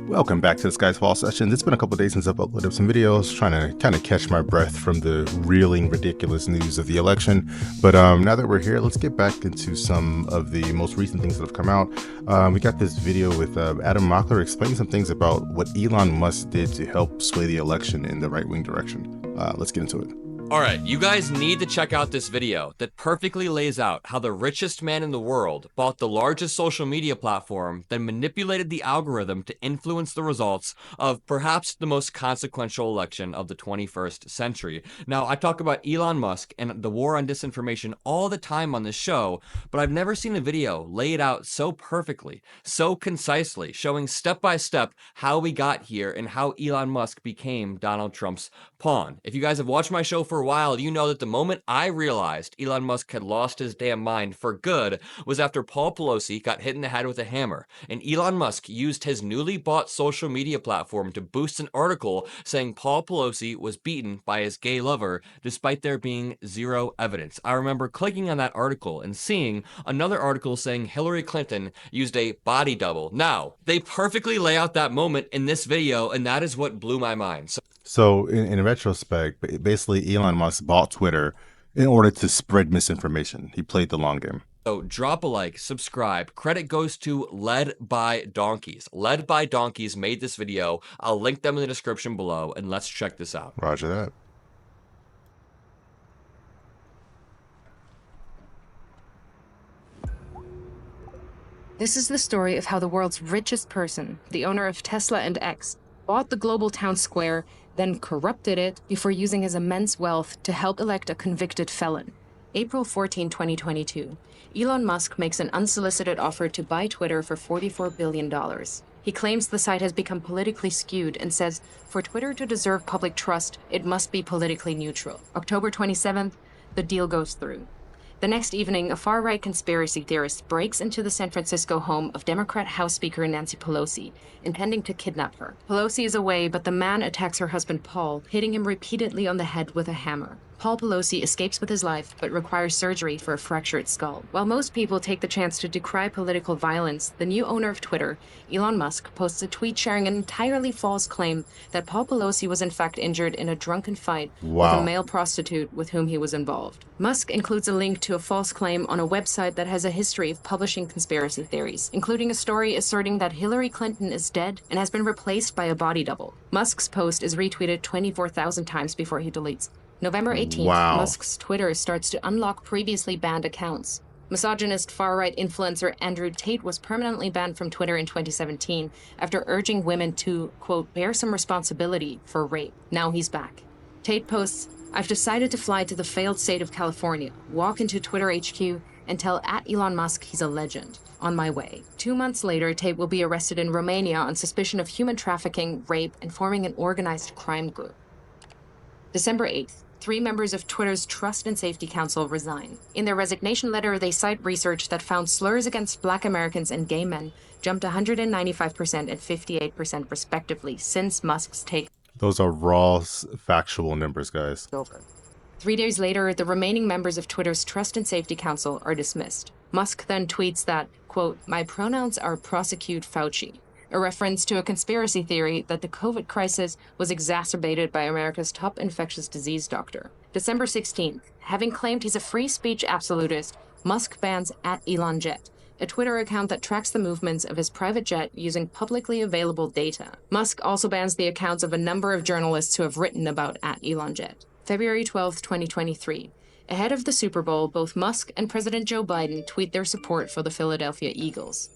Welcome back to the Skyfall session. It's been a couple days since I've uploaded some videos, trying to kind of catch my breath from the reeling, ridiculous news of the election. But now that we're here, let's get back into some of the most recent things that have come out. We got this video with Adam Mockler explaining some things about what Elon Musk did to help sway the election in the right-wing direction. Let's get into it. Alright, you guys need to check out this video that perfectly lays out how the richest man in the world bought the largest social media platform, then manipulated the algorithm to influence the results of perhaps the most consequential election of the 21st century. Now, I talk about Elon Musk and the war on disinformation all the time on this show, but I've never seen a video laid out so perfectly, so concisely, showing step by step how we got here and how Elon Musk became Donald Trump's pawn. If you guys have watched my show for a while, you know that the moment I realized Elon Musk had lost his damn mind for good was after Paul Pelosi got hit in the head with a hammer, and Elon Musk used his newly bought social media platform to boost an article saying Paul Pelosi was beaten by his gay lover despite there being zero evidence. I remember clicking on that article and seeing another article saying Hillary Clinton used a body double. Now, they perfectly lay out that moment in this video, and that is what blew my mind. So in retrospect, basically Elon Musk bought Twitter in order to spread misinformation. He played the long game. So drop a like, subscribe. Credit goes to Led by Donkeys. Led by Donkeys made this video. I'll link them in the description below, and let's check this out. Roger that. This is the story of how the world's richest person, the owner of Tesla and X, bought the global town square, then corrupted it before using his immense wealth to help elect a convicted felon. April 14, 2022. Elon Musk makes an unsolicited offer to buy Twitter for $44 billion. He claims the site has become politically skewed and says, for Twitter to deserve public trust, it must be politically neutral. October 27th, the deal goes through. The next evening, a far-right conspiracy theorist breaks into the San Francisco home of Democrat House Speaker Nancy Pelosi, intending to kidnap her. Pelosi is away, but the man attacks her husband Paul, hitting him repeatedly on the head with a hammer. Paul Pelosi escapes with his life, but requires surgery for a fractured skull. While most people take the chance to decry political violence, the new owner of Twitter, Elon Musk, posts a tweet sharing an entirely false claim that Paul Pelosi was in fact injured in a drunken fight with a male prostitute with whom he was involved. Musk includes a link to a false claim on a website that has a history of publishing conspiracy theories, including a story asserting that Hillary Clinton is dead and has been replaced by a body double. Musk's post is retweeted 24,000 times before he deletes. November 18th, Musk's Twitter starts to unlock previously banned accounts. Misogynist far-right influencer Andrew Tate was permanently banned from Twitter in 2017 after urging women to, quote, bear some responsibility for rape. Now he's back. Tate posts, I've decided to fly to the failed state of California, walk into Twitter HQ, and tell @Elon Musk he's a legend. On my way. 2 months later, Tate will be arrested in Romania on suspicion of human trafficking, rape, and forming an organized crime group. December 8th. 3 members of Twitter's Trust and Safety Council resign. In their resignation letter, they cite research that found slurs against Black Americans and gay men jumped 195% and 58% respectively since Musk's take. Those are raw, factual numbers, guys. Over. 3 days later, the remaining members of Twitter's Trust and Safety Council are dismissed. Musk then tweets that, quote, my pronouns are prosecute Fauci, a reference to a conspiracy theory that the COVID crisis was exacerbated by America's top infectious disease doctor. December 16th, having claimed he's a free speech absolutist, Musk bans @ElonJet, a Twitter account that tracks the movements of his private jet using publicly available data. Musk also bans the accounts of a number of journalists who have written about @ElonJet. February 12th, 2023. Ahead of the Super Bowl, both Musk and President Joe Biden tweet their support for the Philadelphia Eagles.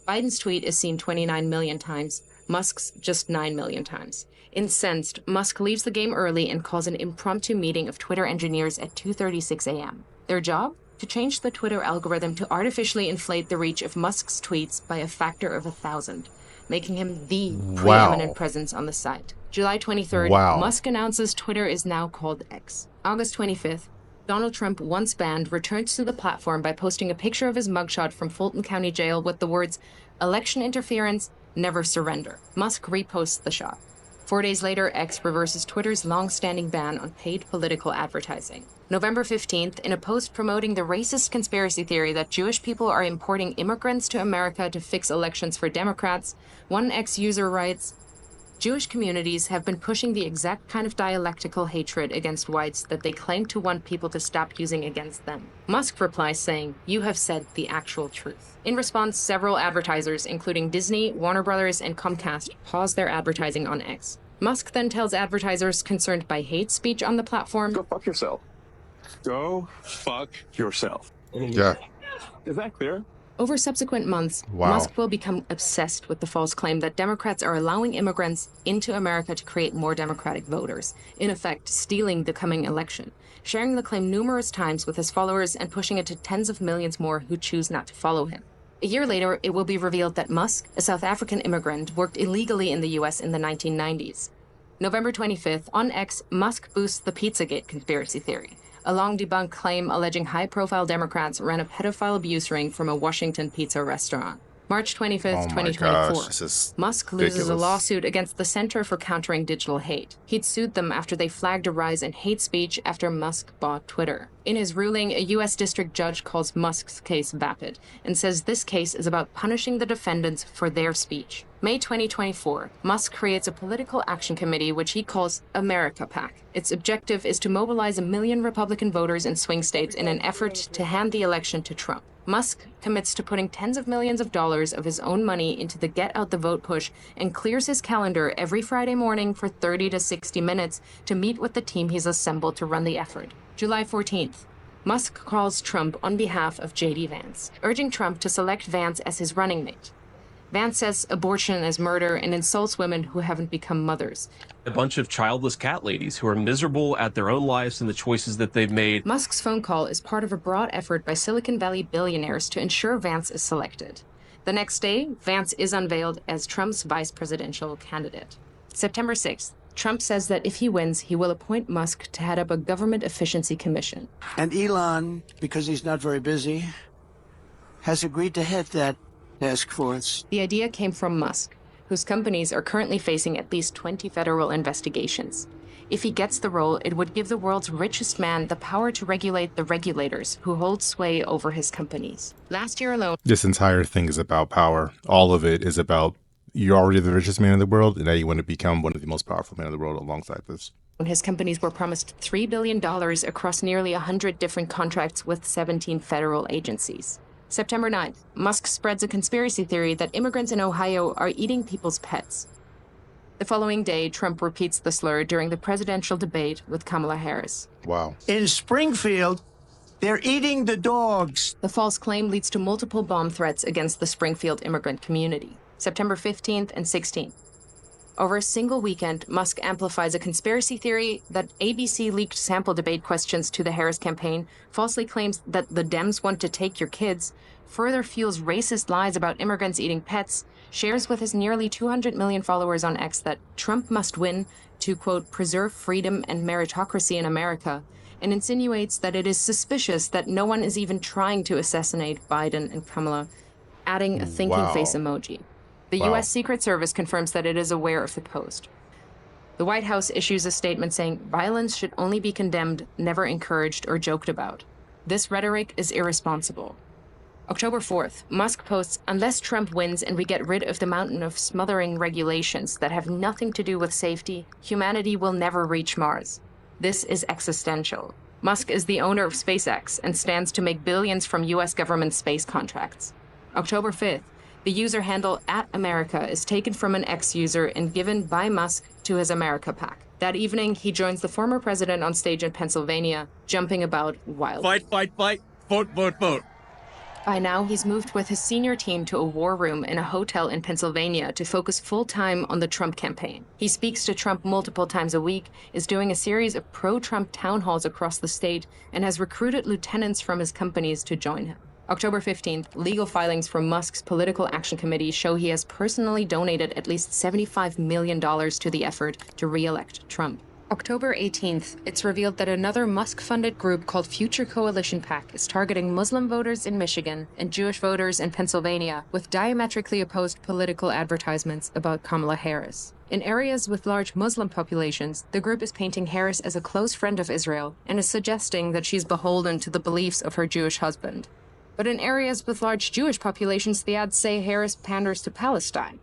Biden's tweet is seen 29 million times, Musk's just 9 million times. Incensed, Musk leaves the game early and calls an impromptu meeting of Twitter engineers at 2:36 a.m. Their job? To change the Twitter algorithm to artificially inflate the reach of Musk's tweets by a factor of 1,000, making him the preeminent presence on the site. July 23rd, Musk announces Twitter is now called X. August 25th, Donald Trump, once banned, returns to the platform by posting a picture of his mugshot from Fulton County Jail with the words, election interference, never surrender. Musk reposts the shot. 4 days later, X reverses Twitter's long-standing ban on paid political advertising. November 15th, in a post promoting the racist conspiracy theory that Jewish people are importing immigrants to America to fix elections for Democrats, one ex-user writes, Jewish communities have been pushing the exact kind of dialectical hatred against whites that they claim to want people to stop using against them. Musk replies saying, you have said the actual truth. In response, several advertisers, including Disney, Warner Brothers, and Comcast, paused their advertising on X. Musk then tells advertisers concerned by hate speech on the platform, Go fuck yourself. Go fuck yourself. Yeah. Is that clear? Over subsequent months, Wow. Musk will become obsessed with the false claim that Democrats are allowing immigrants into America to create more Democratic voters, in effect, stealing the coming election, sharing the claim numerous times with his followers and pushing it to tens of millions more who choose not to follow him. A year later, it will be revealed that Musk, a South African immigrant, worked illegally in the US in the 1990s. November 25th, on X, Musk boosts the Pizzagate conspiracy theory, a long-debunked claim alleging high-profile Democrats ran a pedophile abuse ring from a Washington pizza restaurant. March 25th, 2024. This is Musk loses a ridiculous. lawsuit against the Center for Countering Digital Hate. He'd sued them after they flagged a rise in hate speech after Musk bought Twitter. In his ruling, a U.S. district judge calls Musk's case vapid and says this case is about punishing the defendants for their speech. May 2024, Musk creates a political action committee which he calls America PAC. Its objective is to mobilize 1 million Republican voters in swing states in an effort to hand the election to Trump. Musk commits to putting tens of millions of dollars of his own money into the Get Out the Vote push and clears his calendar every Friday morning for 30 to 60 minutes to meet with the team he's assembled to run the effort. July 14th. Musk calls Trump on behalf of J.D. Vance, urging Trump to select Vance as his running mate. Vance says abortion is murder and insults women who haven't become mothers. A bunch of childless cat ladies who are miserable at their own lives and the choices that they've made. Musk's phone call is part of a broad effort by Silicon Valley billionaires to ensure Vance is selected. The next day, Vance is unveiled as Trump's vice presidential candidate. September 6th, Trump says that if he wins, he will appoint Musk to head up a government efficiency commission. And Elon, because he's not very busy, has agreed to head that task force. The idea came from Musk, whose companies are currently facing at least 20 federal investigations. If he gets the role, it would give the world's richest man the power to regulate the regulators who hold sway over his companies. Last year alone, This entire thing is about power. All of it is about you're already the richest man in the world, and now you want to become one of the most powerful men in the world alongside this. his companies were promised $3 billion across nearly 100 different contracts with 17 federal agencies. September 9th, Musk spreads a conspiracy theory that immigrants in Ohio are eating people's pets. The following day, Trump repeats the slur during the presidential debate with Kamala Harris. Wow. In Springfield, they're eating the dogs. The false claim leads to multiple bomb threats against the Springfield immigrant community. September 15th and 16th. Over a single weekend, Musk amplifies a conspiracy theory that ABC leaked sample debate questions to the Harris campaign, falsely claims that the Dems want to take your kids, further fuels racist lies about immigrants eating pets, shares with his nearly 200 million followers on X that Trump must win to, quote, preserve freedom and meritocracy in America, and insinuates that it is suspicious that no one is even trying to assassinate Biden and Kamala, adding a thinking face emoji. The U.S. Secret Service confirms that it is aware of the post. The White House issues a statement saying violence should only be condemned, never encouraged or joked about. This rhetoric is irresponsible. October 4th, Musk posts, unless Trump wins and we get rid of the mountain of smothering regulations that have nothing to do with safety, humanity will never reach Mars. This is existential. Musk is the owner of SpaceX and stands to make billions from U.S. government space contracts. October 5th, the user handle @America is taken from an X user and given by Musk to his America PAC. That evening, he joins the former president on stage in Pennsylvania, jumping about wildly. Fight, fight, fight. Vote, vote, vote. By now, he's moved with his senior team to a war room in a hotel in Pennsylvania to focus full-time on the Trump campaign. He speaks to Trump multiple times a week, is doing a series of pro-Trump town halls across the state, and has recruited lieutenants from his companies to join him. October 15th, legal filings from Musk's Political Action Committee show he has personally donated at least $75 million to the effort to re-elect Trump. October 18th, it's revealed that another Musk-funded group called Future Coalition PAC is targeting Muslim voters in Michigan and Jewish voters in Pennsylvania with diametrically opposed political advertisements about Kamala Harris. In areas with large Muslim populations, the group is painting Harris as a close friend of Israel and is suggesting that she's beholden to the beliefs of her Jewish husband. But in areas with large Jewish populations, the ads say Harris panders to Palestine.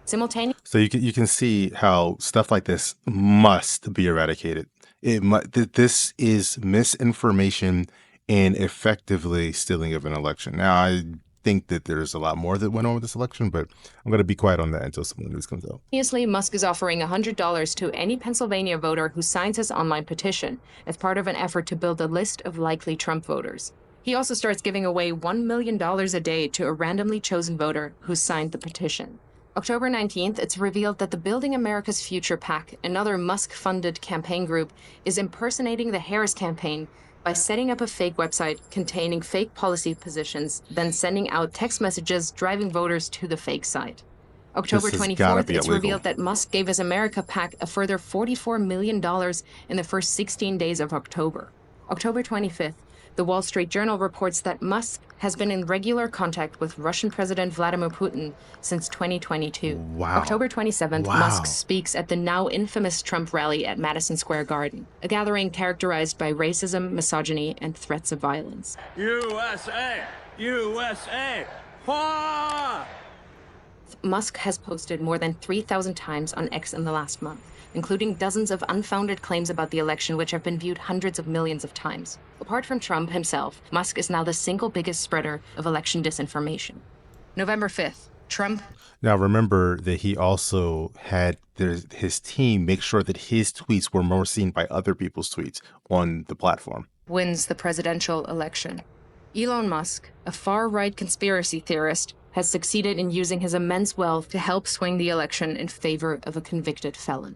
So you can see how stuff like this must be eradicated. This is misinformation and effectively stealing of an election. Now, I think that there's a lot more that went on with this election, but I'm going to be quiet on that until some of the news comes out. Obviously, Musk is offering $100 to any Pennsylvania voter who signs his online petition as part of an effort to build a list of likely Trump voters. He also starts giving away $1 million a day to a randomly chosen voter who signed the petition. October 19th, it's revealed that the Building America's Future PAC, another Musk-funded campaign group, is impersonating the Harris campaign by setting up a fake website containing fake policy positions, then sending out text messages driving voters to the fake site. October 24th, it's revealed that Musk gave his America PAC a further $44 million in the first 16 days of October. October 25th, the Wall Street Journal reports that Musk has been in regular contact with Russian President Vladimir Putin since 2022. Wow. October 27th, Musk speaks at the now infamous Trump rally at Madison Square Garden, a gathering characterized by racism, misogyny, and threats of violence. USA! USA! Ha! Musk has posted more than 3,000 times on X in the last month, including dozens of unfounded claims about the election which have been viewed hundreds of millions of times. Apart from Trump himself, Musk is now the single biggest spreader of election disinformation. November 5th, Trump... Now remember that he also had his team make sure that his tweets were more seen by other people's tweets on the platform. ...wins the presidential election. Elon Musk, a far-right conspiracy theorist, has succeeded in using his immense wealth to help swing the election in favor of a convicted felon.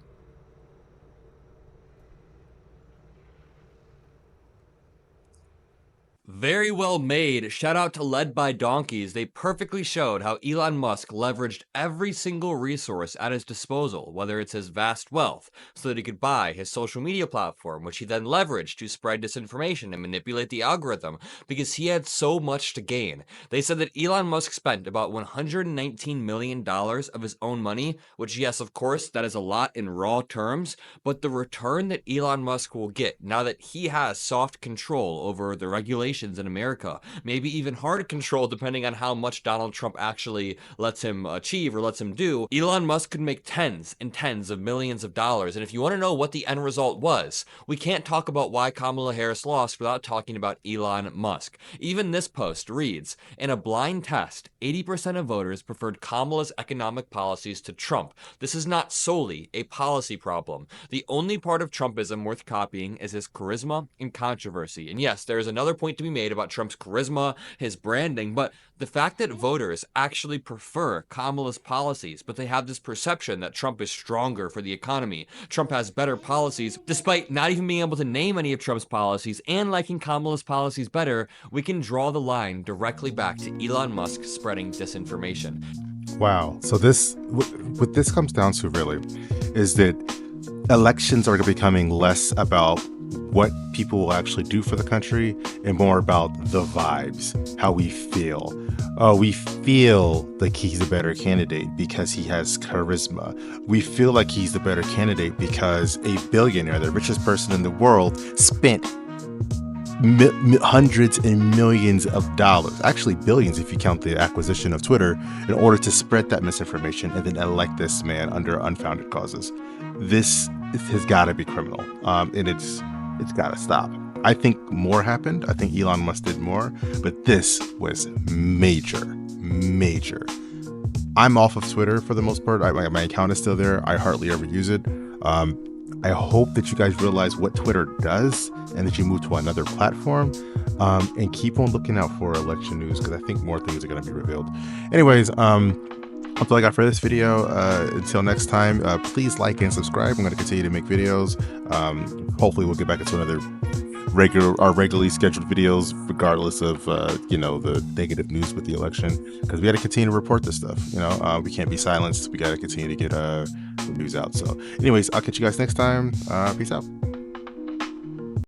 Very well made. Shout out to Led by Donkeys. They perfectly showed how Elon Musk leveraged every single resource at his disposal, whether it's his vast wealth, so that he could buy his social media platform, which he then leveraged to spread disinformation and manipulate the algorithm, because he had so much to gain. They said that Elon Musk spent about $119 million of his own money, which, yes, of course, that is a lot in raw terms, but the return that Elon Musk will get now that he has soft control over the regulations in America, maybe even hard control depending on how much Donald Trump actually lets him achieve or lets him do, Elon Musk could make tens and tens of millions of dollars. And if you want to know what the end result was, we can't talk about why Kamala Harris lost without talking about Elon Musk. Even this post reads, in a blind test, 80% of voters preferred Kamala's economic policies to Trump. This is not solely a policy problem. The only part of Trumpism worth copying is his charisma and controversy. And yes, there is another point to be made about Trump's charisma, his branding, but the fact that voters actually prefer Kamala's policies, but they have this perception that Trump is stronger for the economy, Trump has better policies, despite not even being able to name any of Trump's policies and liking Kamala's policies better, we can draw the line directly back to Elon Musk spreading disinformation. Wow. So what this comes down to really is that elections are becoming less about what people will actually do for the country and more about the vibes, how we feel. We feel like he's a better candidate because he has charisma. We feel like he's the better candidate because a billionaire, the richest person in the world, spent hundreds and millions of dollars, actually billions if you count the acquisition of Twitter, in order to spread that misinformation and then elect this man under unfounded causes. This has got to be criminal, and it's got to stop. I think more happened. I think Elon Musk did more, but this was major. I'm off of Twitter for the most part. My account is still there. I hardly ever use it. I hope that you guys realize what Twitter does and that you move to another platform, and keep on looking out for election news, because I think more things are going to be revealed. Anyways, that's all I got for this video. Until next time, please like and subscribe. I'm going to continue to make videos. Hopefully we'll get back into another regularly scheduled videos, regardless of the negative news with the election, because we got to continue to report this stuff. We can't be silenced. We got to continue to get news out. So anyways, I'll catch you guys next time. Peace out.